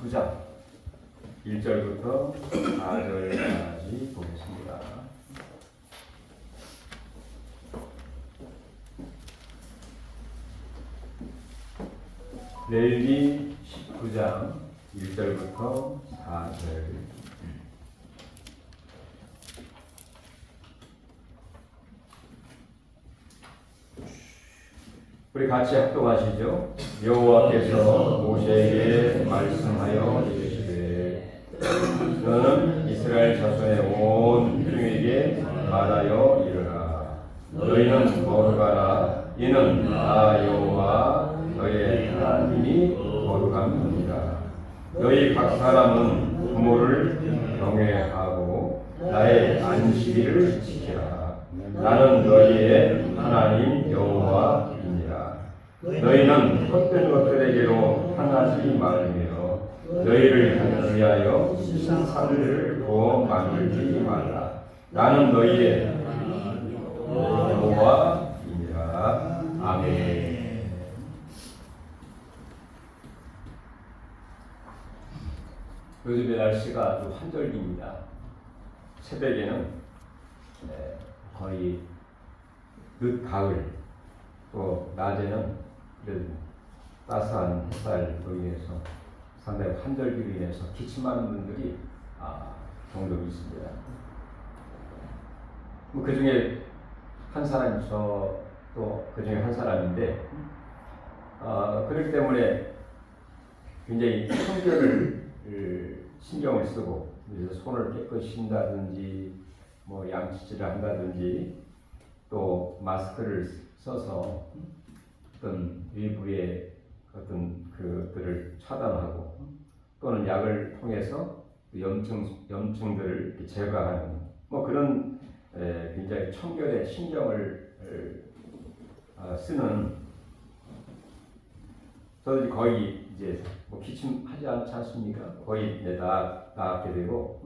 19장 1절부터 4절까지 보겠습니다. 레위기 19장 1절부터 4절. 우리 같이 합독하시죠. 여호와께서 모세에게 말씀하여 이르시되 너는 이스라엘 자손의 온 회중에게 말하여 이르라. 너희는 거룩하라. 이는 나 여호와 너의 하나님이 거룩함이니라. 너희 각 사람은 부모를 경외하고 나의 안식일을 지키라. 나는 너희의 하나님 여호와이니라. 너희는 헛된 것들에게로 향하지 말며 너희를 위하여 산들을 부어 만들지 말라. 나는 너희의 여호와이니라. 아멘. 요즘의 날씨가 아주 한절기입니다. 새벽에는 거의 늦가을, 또 낮에는 이런 따스한 햇살로 인해서 상당히 한절기로 인해서 기침하는 분들이 종종 있습니다. 그 중에 한 사람이 또 그 중에 한 사람인데 그렇기 때문에 굉장히 청결을 신경을 쓰고 그래서 손을 깨끗이 쉰다든지 뭐 양치질을 한다든지 또 마스크를 써서 어떤 외부의 어떤 그들을 차단하고 또는 약을 통해서 염증들을 이렇게 제거하는 뭐 그런 굉장히 청결에 신경을 쓰는, 저도 거의 이제 뭐 기침하지 않지 않습니까? 거의 이제 다 나았게 되고,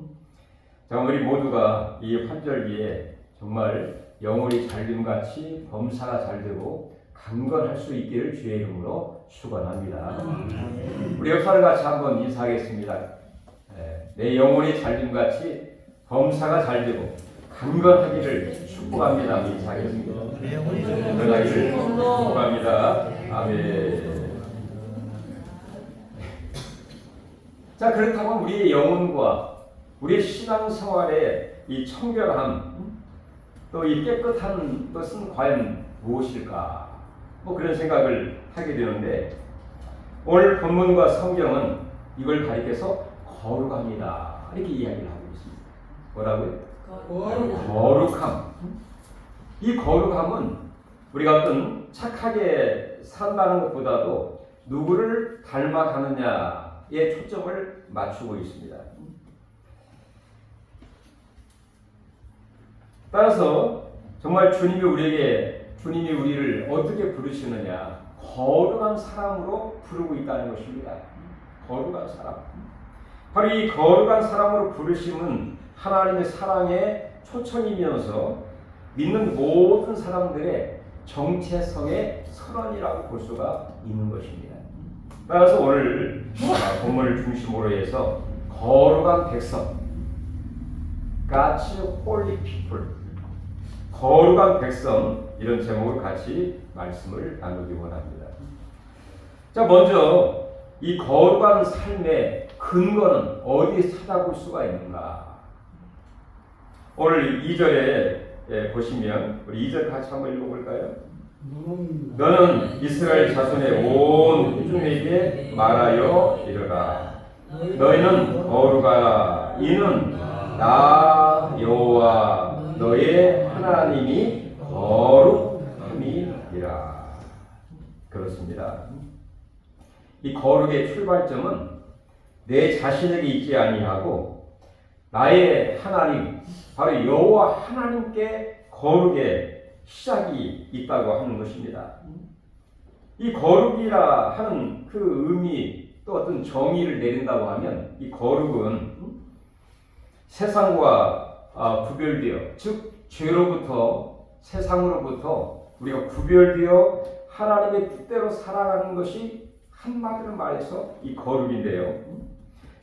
자, 우리 모두가 이 환절기에 정말 영혼이 잘됨같이 범사가 잘되고 강건할 수 있기를 주의 이름으로 축원합니다. 우리 역사를 같이 한번 인사하겠습니다. 내 영혼이 잘됨같이 범사가 잘되고 강건하기를 축복합니다. 인사하겠습니다. 강건하기를 축복합니다. 아멘. 자, 그렇다면 우리의 영혼과 우리의 신앙생활의 이 청결함, 또 이 깨끗한 것은 과연 무엇일까? 뭐 그런 생각을 하게 되는데, 오늘 본문과 성경은 이걸 가리켜서 거룩합니다 이렇게 이야기를 하고 있습니다. 뭐라고요? 거룩함. 이 거룩함은 우리가 어떤 착하게 산다는 것보다도 누구를 닮아가느냐에 초점을 맞추고 있습니다. 따라서 정말 주님이 우리를 어떻게 부르시느냐, 거룩한 사람으로 부르고 있다는 것입니다. 거룩한 사람. 바로 이 거룩한 사람으로 부르심은 하나님의 사랑의 초청이면서 믿는 모든 사람들의 정체성의 선언이라고 볼 수가 있는 것입니다. 따라서 오늘 본문을 중심으로 해서 거룩한 백성, God's Holy People, 거룩한 백성, 이런 제목으로 같이 말씀을 나누기 원합니다. 자, 먼저 이 거룩한 삶의 근거는 어디에 찾아볼 수가 있는가? 오늘 2절에 보시면 우리 2절 같이 한번 읽어볼까요? 너는 이스라엘 자손의 온 회중에게 말하여 이르라. 너희는 거룩하라. 이는 나 여호와 너의 하나님이 거룩함이니라. 그렇습니다. 이 거룩의 출발점은 내 자신에게 있지 아니하고 나의 하나님, 바로 여호와 하나님께 거룩의 시작이 있다고 하는 것입니다. 이 거룩이라 하는 그 의미, 또 어떤 정의를 내린다고 하면 이 거룩은 세상과 구별되어, 즉 죄로부터, 세상으로부터 우리가 구별되어 하나님의 뜻대로 살아가는 것이 한마디로 말해서 이 거룩인데요.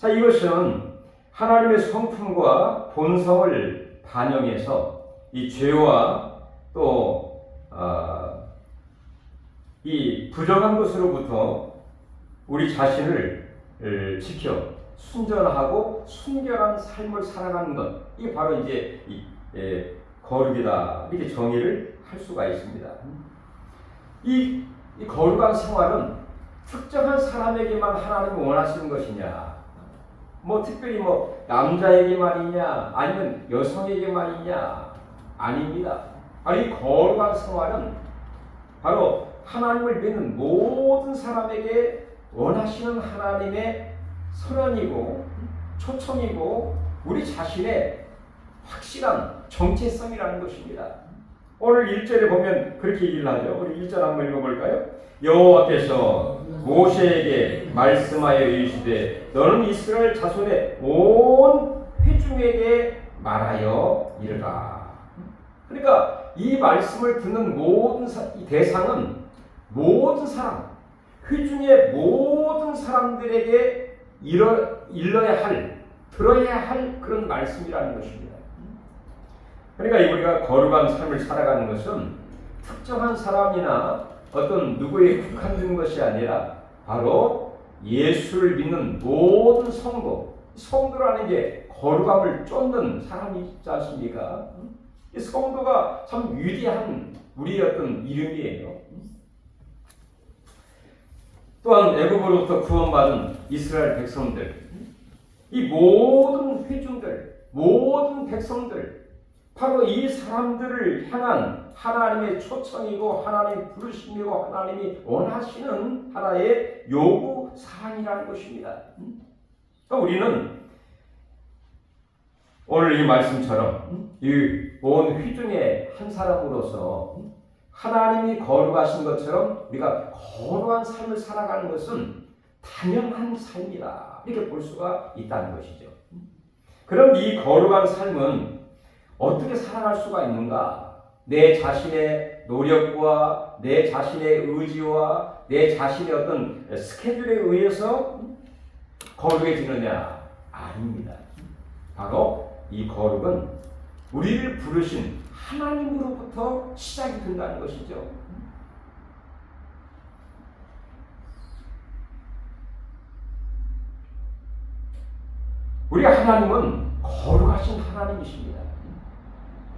자, 이것은 하나님의 성품과 본성을 반영해서 이 죄와 또 이 부정한 것으로부터 우리 자신을 지켜 순전하고 순결한 삶을 살아가는 것, 이게 바로 이제 거룩이다, 이렇게 정의를 할 수가 있습니다. 이 거룩한 생활은 특정한 사람에게만 하나님이 원하시는 것이냐, 특별히 남자에게만이냐 아니면 여성에게만이냐, 아닙니다. 바로 이 거룩한 생활은 바로 하나님을 믿는 모든 사람에게 원하시는 하나님의 선언이고 초청이고 우리 자신의 확실한 정체성이라는 것입니다. 오늘 1절에 보면 그렇게 얘기를 하죠. 우리 1절 한번 읽어볼까요? 여호와께서 모세에게 말씀하여 이르시되 너는 이스라엘 자손의 온 회중에게 말하여 이르라. 그러니까 이 말씀을 듣는 모든 이 대상은 모든 사람, 회중의 모든 사람들에게 일러야 할, 들어야 할 그런 말씀이라는 것입니다. 그러니까 우리가 거룩한 삶을 살아가는 것은 특정한 사람이나 어떤 누구에 국한된 것이 아니라 바로 예수를 믿는 모든 성도라는 게 거룩함을 쫓는 사람이 있지 않습니까? 이 성도가 참 위대한 우리의 어떤 이름이에요. 또한 애굽으로부터 구원받은 이스라엘 백성들, 이 모든 회중들, 모든 백성들, 바로 이 사람들을 향한 하나님의 초청이고 하나님의 부르심이고 하나님이 원하시는 하나의 요구 사항이라는 것입니다. 그러니까 우리는 오늘 이 말씀처럼 이 온 회중의 한 사람으로서 하나님이 거룩하신 것처럼 우리가 거룩한 삶을 살아가는 것은 당연한 삶이다, 이렇게 볼 수가 있다는 것이죠. 그럼 이 거룩한 삶은 어떻게 살아갈 수가 있는가? 내 자신의 노력과 내 자신의 의지와 내 자신의 어떤 스케줄에 의해서 거룩해지느냐? 아닙니다. 바로 이 거룩은 우리를 부르신 하나님으로부터 시작이 된다는 것이죠. 우리 하나님은 거룩하신 하나님이십니다.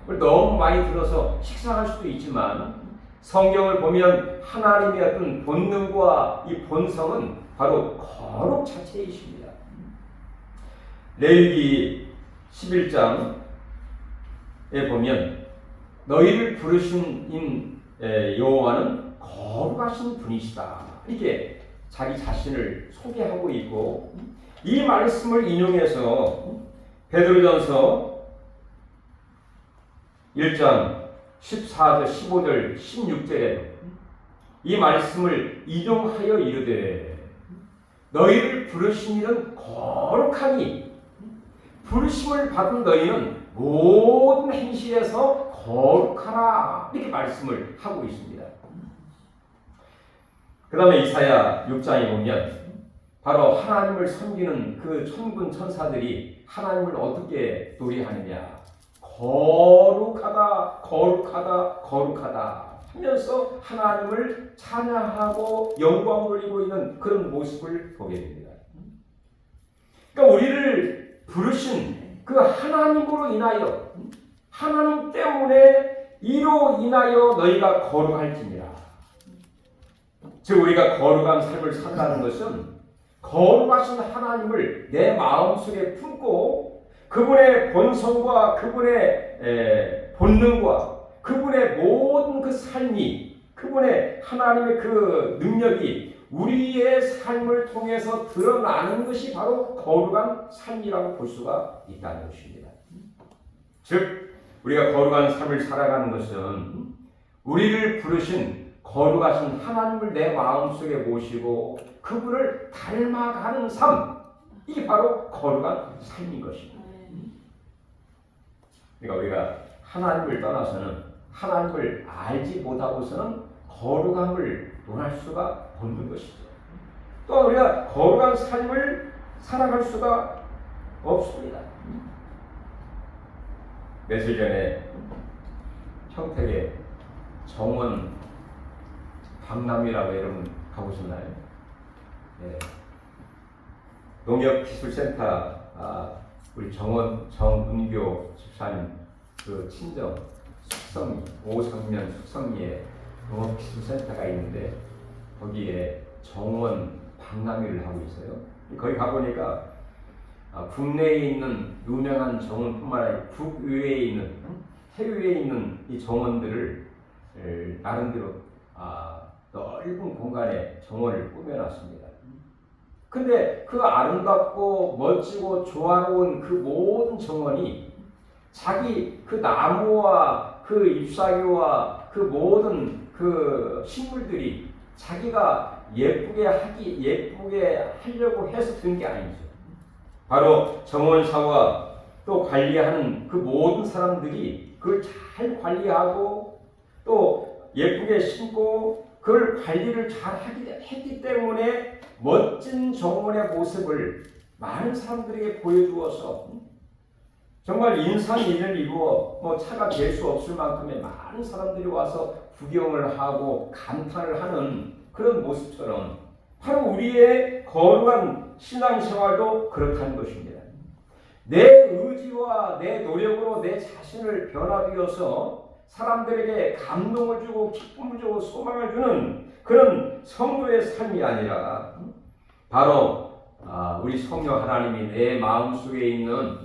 너무 많이 들어서 식상할 수도 있지만 성경을 보면 하나님의 어떤 본능과 이 본성은 바로 거룩 자체이십니다. 레위기 11장에 보면 너희를 부르신 여호와는 거룩하신 분이시다, 이렇게 자기 자신을 소개하고 있고, 이 말씀을 인용해서 베드로전서 1장 14절, 15절, 16절에 이 말씀을 인용하여 이르되 너희를 부르신 이는 거룩하니 부르심을 받은 너희는 모든 행실에서 거룩하라, 이렇게 말씀을 하고 있습니다. 그 다음에 이사야 6장에 보면 바로 하나님을 섬기는 그 천군 천사들이 하나님을 어떻게 노래하느냐, 거룩하다 거룩하다 거룩하다 하면서 하나님을 찬양하고 영광 돌리고 있는 그런 모습을 보게 됩니다. 그러니까 우리를 부르신 그 하나님으로 인하여, 하나님 때문에 이로 인하여 너희가 거룩할지니라. 즉 우리가 거룩한 삶을 산다는 것은 거룩하신 하나님을 내 마음속에 품고 그분의 본성과 그분의 본능과 그분의 모든 그 삶이, 그분의 하나님의 그 능력이 우리의 삶을 통해서 드러나는 것이 바로 거룩한 삶이라고 볼 수가 있다는 것입니다. 즉 우리가 거룩한 삶을 살아가는 것은 우리를 부르신 거룩하신 하나님을 내 마음속에 모시고 그분을 닮아가는 삶, 이게 바로 거룩한 삶인 것입니다. 그러니까 우리가 하나님을 떠나서는, 하나님을 알지 못하고서는 거룩함을 논할 수가 없는 것이죠. 또 우리가 거룩한 삶을 살아갈 수가 없습니다. 며칠 전에 평택에 정원 박람회라고 여러분 가보셨나요? 네. 농협기술센터 우리 정은교 집사님 그 친정 숙성리 오성면 숙성리에 농업기술센터가 있는데 거기에 정원 박람회를 하고 있어요. 거기 가보니까 국내에 있는 유명한 정원뿐만 아니라 국외에 있는 해외에 있는 이 정원들을 나름대로 넓은 공간에 정원을 꾸며놨습니다. 근데 그 아름답고 멋지고 조화로운 그 모든 정원이 자기 그 나무와 그 잎사귀와 그 모든 그 식물들이 자기가 예쁘게 하려고 해서 든 게 아니죠. 바로 정원사와 또 관리하는 그 모든 사람들이 그걸 잘 관리하고 또 예쁘게 심고 그걸 관리를 잘 했기 때문에 멋진 정원의 모습을 많은 사람들에게 보여주어서 정말 인산인을 이루어 차가 될 수 없을 만큼의 많은 사람들이 와서 구경을 하고 감탄을 하는 그런 모습처럼 바로 우리의 거룩한 신앙생활도 그렇다는 것입니다. 내 의지와 내 노력으로 내 자신을 변화되어서 사람들에게 감동을 주고 기쁨을 주고 소망을 주는 그런 성도의 삶이 아니라 바로 우리 성령 하나님이 내 마음속에 있는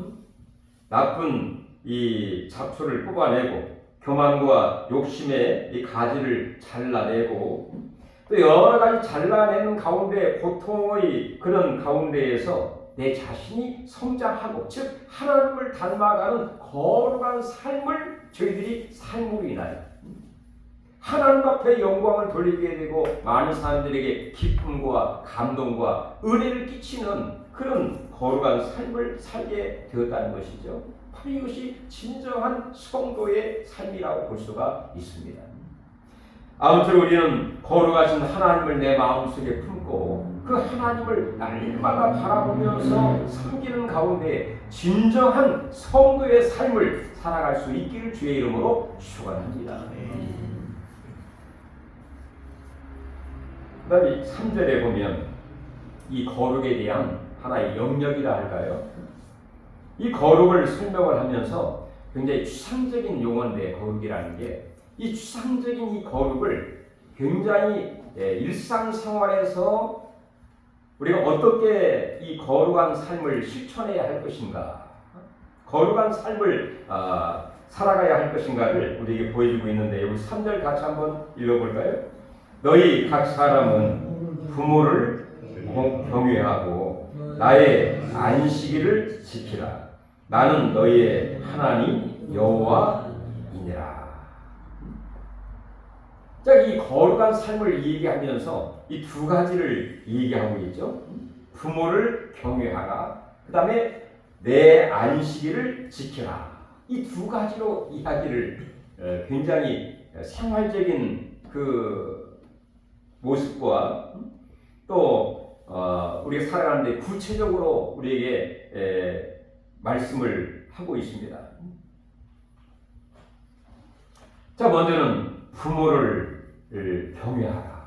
나쁜 이 잡초를 뽑아내고 교만과 욕심의 이 가지를 잘라내고 또 여러 가지 잘라내는 가운데 고통의 그런 가운데에서 내 자신이 성장하고 즉 하나님을 닮아가는 거룩한 삶을 저희들이 삶으로 인하여 하나님 앞에 영광을 돌리게 되고 많은 사람들에게 기쁨과 감동과 은혜를 끼치는 그런 거룩한 삶을 살게 되었다는 것이죠. 바로 이것이 진정한 성도의 삶이라고 볼 수가 있습니다. 아무튼 우리는 거룩하신 하나님을 내 마음속에 품고 그 하나님을 날마다 바라보면서 섬기는 가운데 진정한 성도의 삶을 살아갈 수 있기를 주의 이름으로 축원합니다. 그 다음에 3절에 보면 이 거룩에 대한 하나의 영역이라 할까요? 이 거룩을 설명을 하면서 굉장히 추상적인 용어인데 거룩이라는 게 이 추상적인 이 거룩을 굉장히 일상생활에서 우리가 어떻게 이 거룩한 삶을 실천해야 할 것인가, 거룩한 삶을 살아가야 할 것인가를 우리에게 보여주고 있는데 여기 3절 같이 한번 읽어볼까요? 너희 각 사람은 부모를 경외하고 나의 안식일을 지키라. 나는 너희의 하나님 여호와이니라. 자, 이 거룩한 삶을 얘기하면서 이 두 가지를 얘기하고 있죠. 부모를 경외하라. 그 다음에 내 안식일을 지켜라. 이 두 가지로 이야기를 굉장히 생활적인 그 모습과 또 우리가 살아가는데 구체적으로 우리에게 말씀을 하고 있습니다. 자, 먼저는 부모를 경외하라.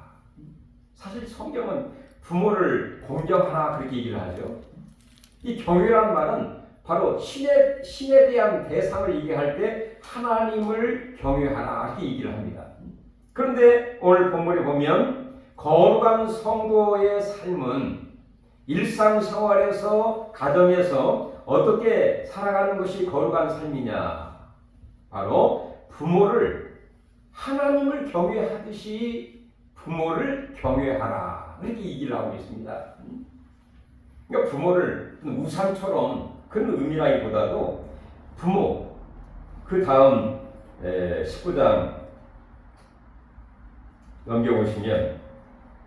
사실 성경은 부모를 공경하라 그렇게 얘기를 하죠. 이 경외라는 말은 바로 신에 대한 대상을 얘기할 때 하나님을 경외하라 이렇게 얘기를 합니다. 그런데 오늘 본문에 보면 거룩한 성도의 삶은 일상생활에서 가정에서 어떻게 살아가는 것이 거룩한 삶이냐? 바로 부모를 하나님을 경외하듯이 부모를 경외하라 이렇게 얘기를 하고 있습니다. 그러니까 부모를 우상처럼 그런 의미라기보다도 부모 그 다음 19장 넘겨보시면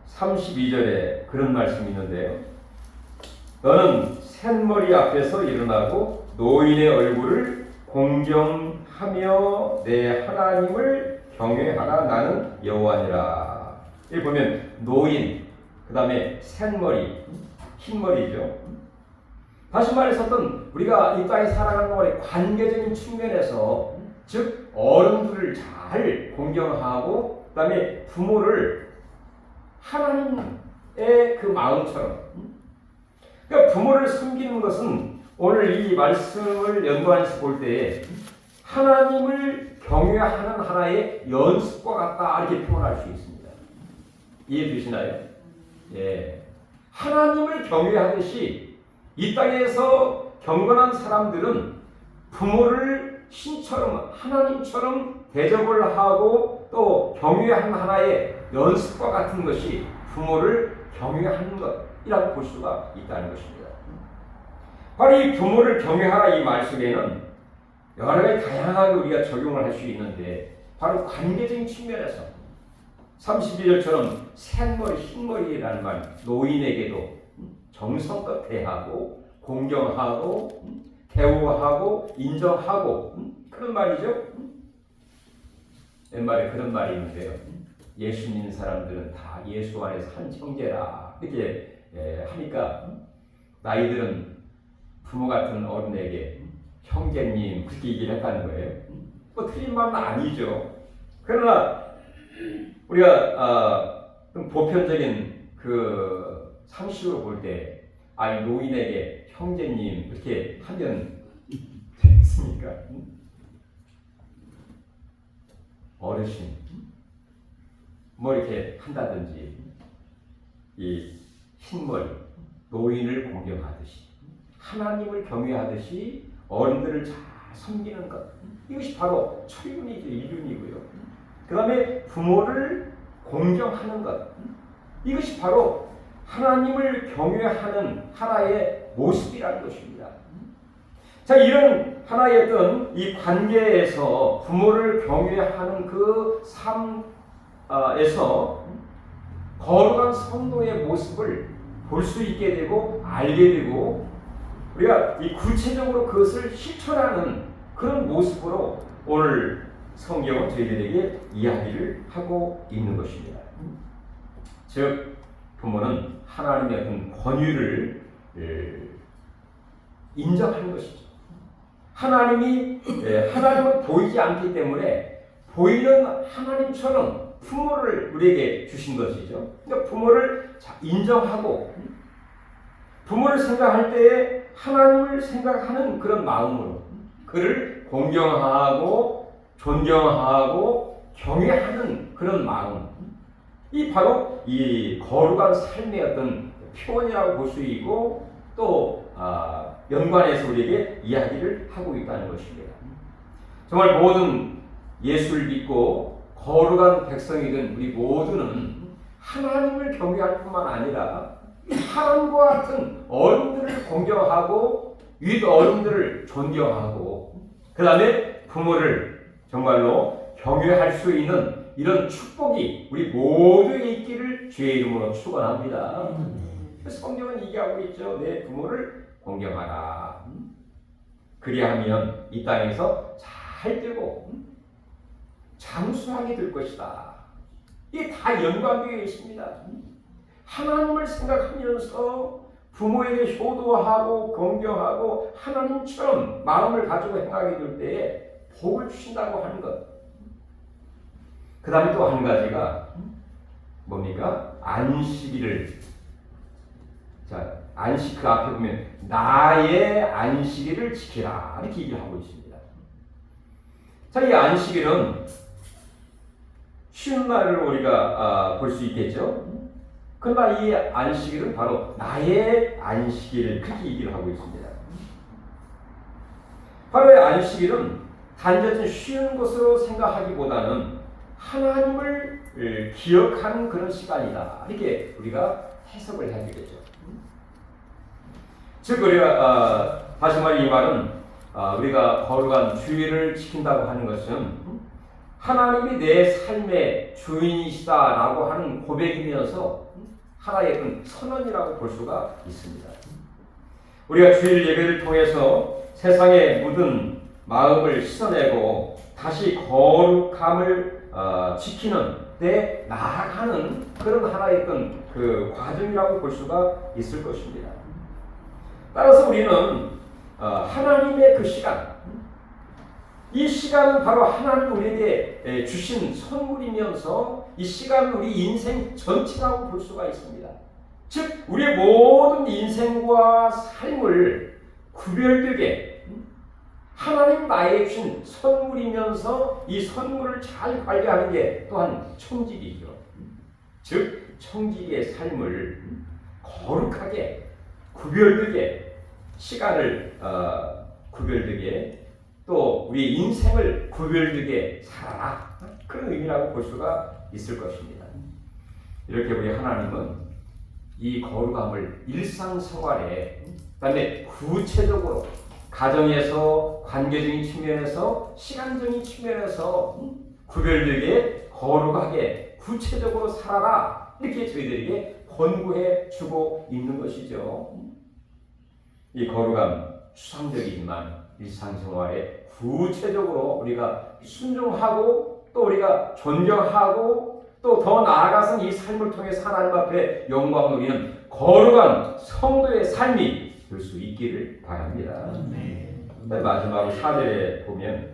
32절에 그런 말씀이 있는데요. 너는 샌머리 앞에서 일어나고 노인의 얼굴을 공경하며 내 하나님을 경외하라. 나는 여호와니라. 여기 보면 노인, 그 다음에 샌머리, 흰머리죠. 다시 말해서 어떤 우리가 이 땅에 살아가는 동안에 관계적인 측면에서 즉 어른들을 잘 공경하고 그다음에 부모를 하나님의 그 마음처럼 그러니까 부모를 섬기는 것은 오늘 이 말씀을 연구하면서 볼 때 하나님을 경외하는 하나의 연습과 같다 이렇게 표현할 수 있습니다. 이해되시나요? 예. 하나님을 경외하듯이 이 땅에서 경건한 사람들은 부모를 신처럼 하나님처럼 대접을 하고 또 경외하는 하나의 연습과 같은 것이 부모를 경외하는 것이라고 볼 수가 있다는 것입니다. 바로 이 부모를 경외하라 이 말 속에는 여러 가지 다양하게 우리가 적용을 할 수 있는데 바로 관계적인 측면에서 32절처럼 새머리 흰머리라는 말 노인에게도 정성껏 대하고 공경하고 대우하고 인정하고 그런 말이죠. 옛말에 그런 말이 있는데요. 예수 믿는 사람들은 다 예수 안에서 한 형제라 이렇게 하니까 나이들은 부모 같은 어른에게 형제님 그렇게 얘기를 했다는 거예요. 뭐 틀린 말은 아니죠. 그러나 우리가 좀 보편적인 그 상식으로 볼 때 아이 노인에게 형제님 그렇게 하면 되겠습니까? 어르신 뭐 이렇게 한다든지 이 흰머리 노인을 공경하듯이 하나님을 경외하듯이 어른들을 잘 섬기는 것 이것이 바로 철륜이죠. 일륜이고요. 그 다음에 부모를 공경하는 것 이것이 바로 하나님을 경외하는 하나의 모습이라는 것입니다. 자, 이런 하나의 어떤 이 관계에서 부모를 경외하는 그 삶에서 거룩한 성도의 모습을 볼 수 있게 되고 알게 되고 우리가 이 구체적으로 그것을 실천하는 그런 모습으로 오늘 성경은 저희들에게 이야기를 하고 있는 것입니다. 즉 부모는 하나님의 어떤 권위를 인정하는 것이죠. 하나님은 보이지 않기 때문에 보이는 하나님처럼 부모를 우리에게 주신 것이죠. 그러니까 부모를 인정하고 부모를 생각할 때에 하나님을 생각하는 그런 마음으로 그를 공경하고 존경하고 경외하는 그런 마음 이 바로 이 거룩한 삶의 어떤 표현이라고 볼 수 있고 또 연관해서 우리에게 이야기를 하고 있다는 것입니다. 정말 모든 예수를 믿고 거룩한 백성이든 우리 모두는 하나님을 경외할 뿐만 아니라 하나님과 같은 어른들을 공경하고 윗 어른들을 존경하고 그 다음에 부모를 정말로 경외할 수 있는 이런 축복이 우리 모두에게 있기를 주의 이름으로 축원합니다. 성경은 얘기하고 있죠. 내 부모를 공경하라. 그리하면 이 땅에서 잘 되고 장수하게 될 것이다. 이게 다 연관되어 있습니다. 하나님을 생각하면서 부모에게 효도하고 공경하고 하나님처럼 마음을 가지고 행하게 될 때에 복을 주신다고 하는 것. 그 다음에 또 한 가지가 뭡니까? 안식일을 자 안식 그 앞에 보면 나의 안식일을 지키라 이렇게 얘기를 하고 있습니다. 자, 이 안식일은 쉬는 날을 우리가 볼 수 있겠죠. 그러나 이 안식일은 바로 나의 안식일 그렇게 얘기를 하고 있습니다. 바로 이 안식일은 단지 쉬는 것으로 생각하기보다는 하나님을 기억하는 그런 시간이다. 이렇게 우리가 해석을 해야 되겠죠. 즉 우리가 다시 말해 이 말은 우리가 거룩한 주일을 지킨다고 하는 것은 하나님이 내 삶의 주인이시다라고 하는 고백이면서 하나의 어떤 선언이라고 볼 수가 있습니다. 우리가 주일 예배를 통해서 세상에 묻은 마음을 씻어내고 다시 거룩함을 지키는 데 나아가는 그런 하나의 어떤 그 과정이라고 볼 수가 있을 것입니다. 따라서 우리는 하나님의 그 시간, 이 시간은 바로 하나님 우리에게 주신 선물이면서 이 시간은 우리 인생 전체라고 볼 수가 있습니다. 즉 우리의 모든 인생과 삶을 구별되게 하나님 나에게 주신 선물이면서 이 선물을 잘 관리하는 게 또한 청지기죠. 즉 청지기의 삶을 거룩하게 구별되게 시간을 구별되게 또 우리 인생을 구별되게 살아라, 그런 의미라고 볼 수가 있을 것입니다. 이렇게 우리 하나님은 이 거룩함을 일상생활에 그다음에 구체적으로 가정에서 관계적인 측면에서 시간적인 측면에서 구별되게 거룩하게 구체적으로 살아라, 이렇게 저희들에게 권고해 주고 있는 것이죠. 이 거룩함 추상적이지만 일상생활에 구체적으로 우리가 순종하고 또 우리가 존경하고 또 더 나아가서 이 삶을 통해서 하나님 앞에 영광을 누리는 거룩한 성도의 삶이 될 수 있기를 바랍니다. 마지막으로 4절에 보면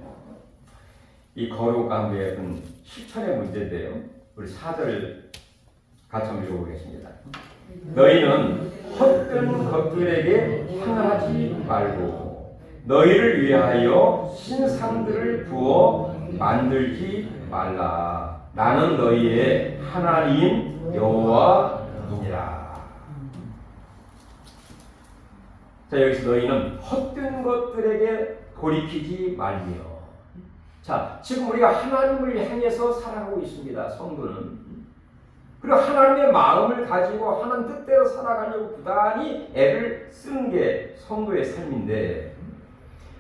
이 거룩함의 실천의 문제인데요. 우리 4절 같이 한번 읽어보겠습니다. 너희는 헛된 것들에게 향하지 말고 너희를 위하여 신상들을 부어 만들지 말라. 나는 너희의 하나님 여호와니라. 자, 여기서 너희는 헛된 것들에게 돌이키지 말며. 자, 지금 우리가 하나님을 향해서 살아가고 있습니다. 성도는. 그리고 하나님의 마음을 가지고 하나님 뜻대로 살아가려고 부단히 애를 쓰는 게 성도의 삶인데,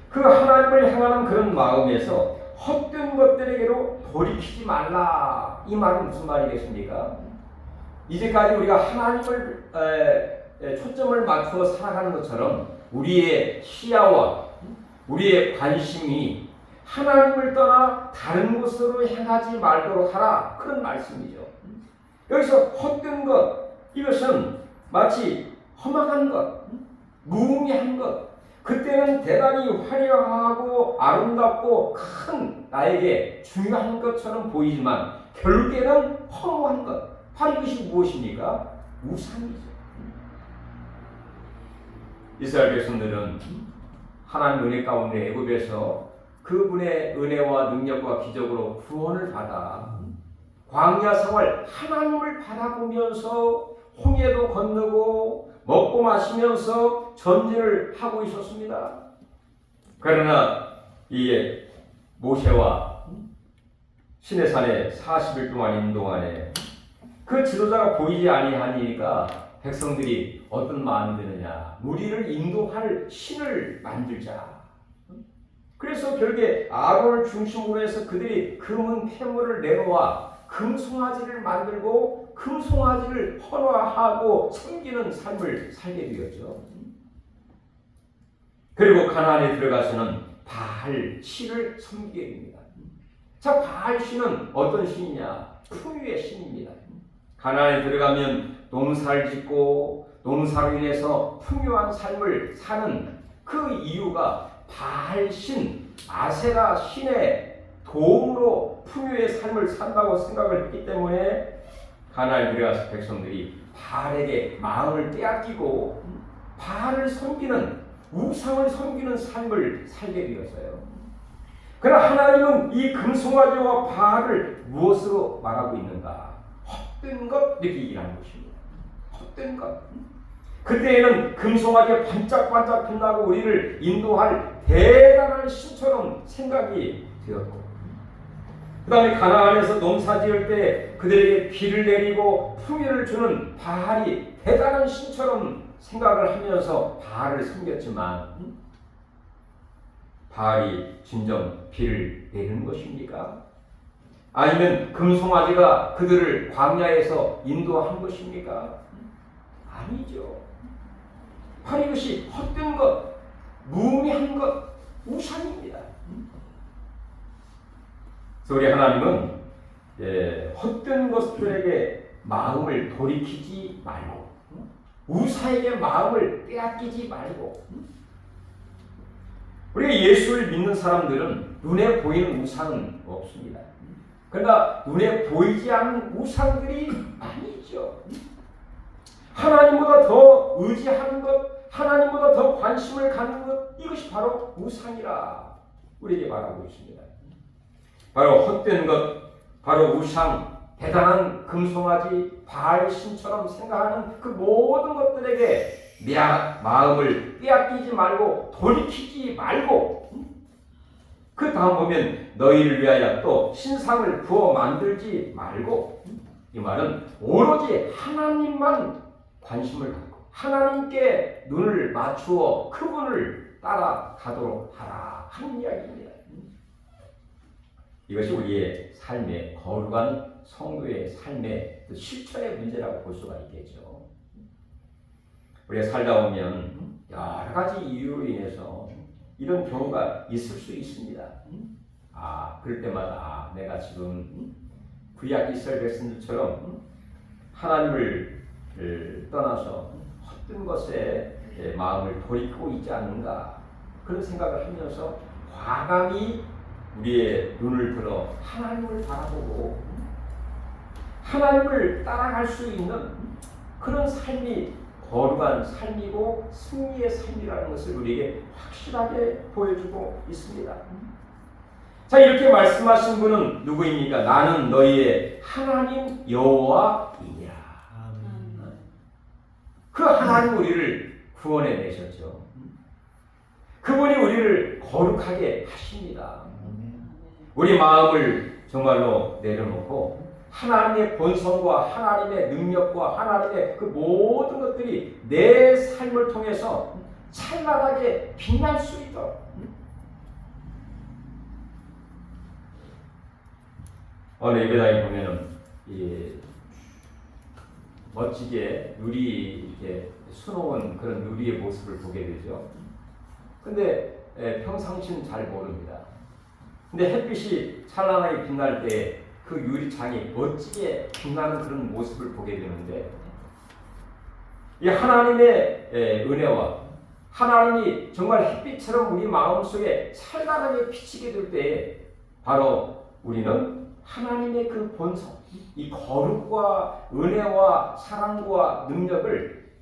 그 하나님을 향하는 그런 마음에서 헛된 것들에게로 돌이키지 말라, 이 말은 무슨 말이겠습니까? 이제까지 우리가 하나님을 초점을 맞추어 살아가는 것처럼 우리의 시야와 우리의 관심이 하나님을 떠나 다른 곳으로 향하지 말도록 하라, 그런 말씀이죠. 여기서 헛된 것, 이것은 마치 험악한 것, 무의미한 것, 그때는 대단히 화려하고 아름답고 큰 나에게 중요한 것처럼 보이지만 결국에는 허무한 것, 바로 이것이 무엇입니까? 우상이죠. 이스라엘 백성들은 하나님 은혜 가운데 애굽에서 그분의 은혜와 능력과 기적으로 구원을 받아 광야 생활 하나님을 바라보면서 홍해도 건너고 먹고 마시면서 전진을 하고 있었습니다. 그러나 이 모세와 시내산에 40일 동안 있는 동안에 그 지도자가 보이지 아니하니까 백성들이 어떤 마음이 드느냐, 우리를 인도할 신을 만들자. 그래서 결국에 아론을 중심으로 해서 그들이 금은 폐물을 내놓아 금송아지를 만들고 금송아지를 헌화하고 섬기는 삶을 살게 되었죠. 그리고 가나안에 들어가서는 바알 신을 섬기게 됩니다. 자, 바알 신은 어떤 신이냐? 풍요의 신입니다. 가나안에 들어가면 농사를 짓고 농사로 인해서 풍요한 삶을 사는 그 이유가 바알 신, 아세라 신의 도움으로 풍요의 삶을 산다고 생각을 했기 때문에 가나안에 들어가서 백성들이 바알에게 마음을 빼앗기고 바알을 섬기는, 우상을 섬기는 삶을 살게 되었어요. 그러나 하나님은 이 금송아지와 바알을 무엇으로 말하고 있는가? 헛된 것, 이렇게 얘기하는 것입니다. 헛된 것. 그때에는 금송아지가 반짝반짝 빛나고 우리를 인도할 대단한 신처럼 생각이 되었고, 그 다음에 가나안에서 농사 지을 때 그들에게 비를 내리고 풍요를 주는 바알이 대단한 신처럼 생각을 하면서 바알을 섬겼지만, 바알이 진정 비를 내리는 것입니까? 아니면 금송아지가 그들을 광야에서 인도한 것입니까? 아니죠. 바로 이것이 헛된 것, 무의미한 것, 우상입니다. 그래서 우리 하나님은 헛된 것들에게 마음을 돌이키지 말고 우상에게 마음을 빼앗기지 말고, 우리가 예수를 믿는 사람들은 눈에 보이는 우상은 없습니다. 그러나 눈에 보이지 않는 우상들이 많이 있죠. 하나님보다 더 의지하는 것, 하나님보다 더 관심을 갖는 것, 이것이 바로 우상이라 우리에게 말하고 있습니다. 바로 헛된 것, 바로 우상, 대단한 금송아지, 바알 신처럼 생각하는 그 모든 것들에게 내 마음을 빼앗기지 말고 돌이키지 말고, 그 다음 보면 너희를 위하여 또 신상을 부어 만들지 말고, 이 말은 오로지 하나님만 관심을 갖고 하나님께 눈을 맞추어 그분을 따라가도록 하라 하는 이야기입니다. 이것이 우리의 삶의 거룩한 성도의 삶의 실천의 문제라고 볼 수가 있겠죠. 우리가 살다 보면 여러 가지 이유로 인해서 이런 경우가 있을 수 있습니다. 그럴 때마다 내가 지금 구약 이스라엘 백성들처럼 하나님을 떠나서 헛된 것에 마음을 돌이키고 있지 않는가, 그런 생각을 하면서 과감히 우리의 눈을 들어 하나님을 바라보고 하나님을 따라갈 수 있는 그런 삶이 거룩한 삶이고 승리의 삶이라는 것을 우리에게 확실하게 보여주고 있습니다. 자, 이렇게 말씀하신 분은 누구입니까? 나는 너희의 하나님 여호와이니라. 그 하나님 우리를 구원해 내셨죠. 그분이 우리를 거룩하게 하십니다. 우리 마음을 정말로 내려놓고 하나님의 본성과 하나님의 능력과 하나님의 그 모든 것들이 내 삶을 통해서 찬란하게 빛날 수 있도록, 어느 예배당에 보면은 멋지게 누리, 이렇게 수놓은 그런 누리의 모습을 보게 되죠. 근데 평상시는 잘 모릅니다. 근데 햇빛이 찬란하게 빛날 때 그 유리창이 멋지게 빛나는 그런 모습을 보게 되는데, 이 하나님의 은혜와 하나님이 정말 햇빛처럼 우리 마음속에 찬란하게 비치게 될 때 바로 우리는 하나님의 그 본성, 이 거룩과 은혜와 사랑과 능력을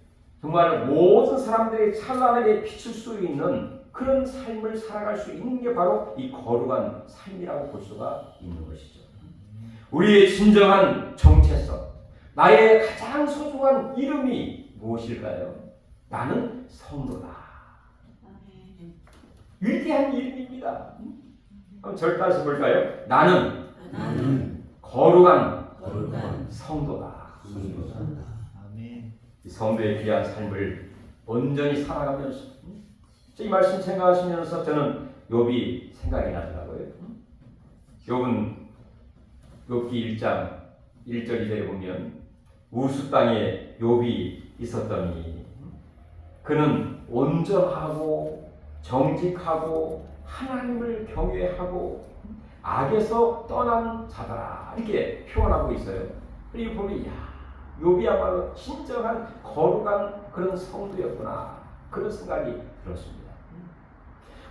정말 모든 사람들이 찬란하게 비출 수 있는 그런 삶을 살아갈 수 있는 게 바로 이 거룩한 삶이라고 볼 수가 있는 것이죠. 우리의 진정한 정체성, 나의 가장 소중한 이름이 무엇일까요? 나는 성도다. 위대한 이름입니다. 한번 절 따라서 볼까요? 나는 거룩한 성도다. 이 성도의 귀한 삶을 온전히 살아가면서, 이 말씀 생각하시면서 저는 욥이 생각이 나더라고요. 욥은 욥기 1장 1절 2절에 보면 우스 땅에 욥이 있었더니 그는 온전하고 정직하고 하나님을 경외하고 악에서 떠난 자더라, 이렇게 표현하고 있어요. 이 보면 욥이야말로 진정한 거룩한 그런 성도였구나, 그런 생각이 들었습니다.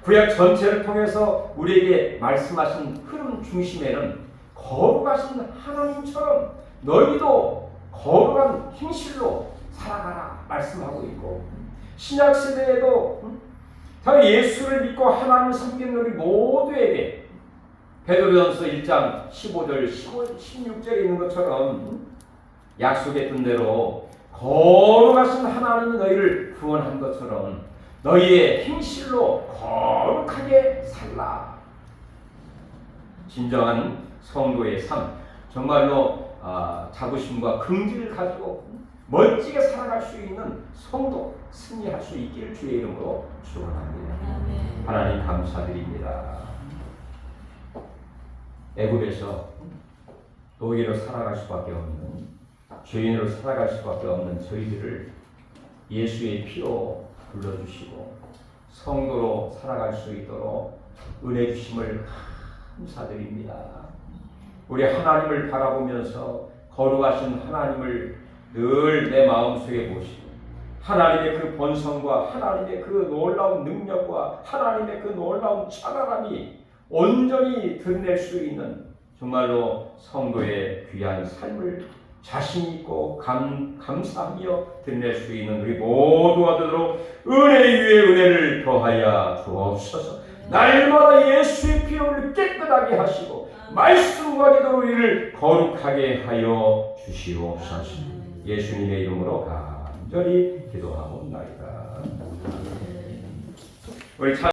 구약 전체를 통해서 우리에게 말씀하신 흐름 중심에는 거룩하신 하나님처럼 너희도 거룩한 행실로 살아가라 말씀하고 있고, 신약 시대에도 예수를 믿고 하나님을 섬기는 우리 모두에게 베드로전서 1장 15절 16절에 있는 것처럼 약속했던 대로 거룩하신 하나님이 너희를 구원한 것처럼 너희의 행실로 거룩하게 살라. 진정한 성도의 삶, 정말로 자부심과 긍지를 가지고 멋지게 살아갈 수 있는 성도, 승리할 수 있기를 주의 이름으로 축원합니다. 하나님 감사드립니다. 애굽에서 노예로 살아갈 수밖에 없는, 죄인으로 살아갈 수밖에 없는 저희들을 예수의 피로 불러주시고 성도로 살아갈 수 있도록 은혜 주심을 감사드립니다. 우리 하나님을 바라보면서 거룩하신 하나님을 늘 내 마음속에 모시고 하나님의 그 본성과 하나님의 그 놀라운 능력과 하나님의 그 놀라운 찬란함이 온전히 드러낼 수 있는 정말로 성도의 귀한 삶을 자신 있고 감사하며 드러낼 수 있는 우리 모두가 되도록 은혜 위에 은혜를 더하여 주옵소서. 날마다 예수의 피로 깨끗하게 하시고 말씀과 기도로 이를 거룩하게 하여 주시옵소서. 예수님의 이름으로 간절히 기도하옵나이다. 우리